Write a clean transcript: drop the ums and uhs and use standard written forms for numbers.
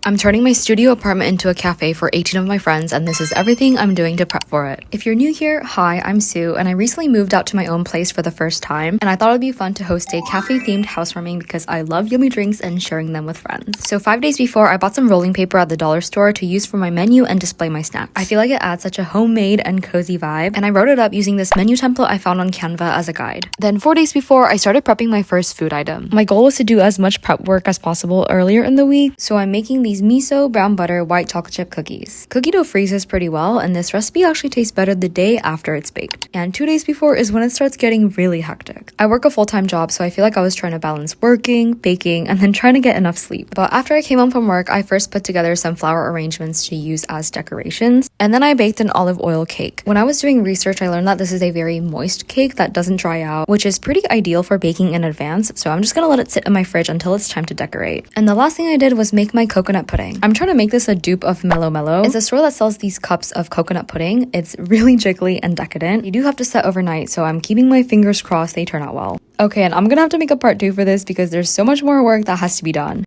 I'm turning my studio apartment into a cafe for 18 of my friends, and this is everything I'm doing to prep for it. If you're new here, hi, I'm Sue, and I recently moved out to my own place for the first time, and I thought it'd be fun to host a cafe-themed housewarming because I love yummy drinks and sharing them with friends. So 5 days before, I bought some rolling paper at the dollar store to use for my menu and display my snacks. I feel like it adds such a homemade and cozy vibe, and I wrote it up using this menu template I found on Canva as a guide. Then 4 days before, I started prepping my first food item. My goal was to do as much prep work as possible earlier in the week, so I'm making these miso, brown butter, white chocolate chip cookies. Cookie dough freezes pretty well, and this recipe actually tastes better the day after it's baked. And 2 days before is when it starts getting really hectic. I work a full-time job, so I feel like I was trying to balance working, baking, and then trying to get enough sleep. But after I came home from work, I first put together some flower arrangements to use as decorations, and then I baked an olive oil cake. When I was doing research, I learned that this is a very moist cake that doesn't dry out, which is pretty ideal for baking in advance, so I'm just gonna let it sit in my fridge until it's time to decorate. And the last thing I did was make my coconut pudding. I'm trying to make this a dupe of Mellow Mellow. It's a store that sells these cups of coconut pudding. It's really jiggly and decadent. You do have to set overnight, so I'm keeping my fingers crossed they turn out well. Okay, and I'm gonna have to make a part 2 for this because there's so much more work that has to be done.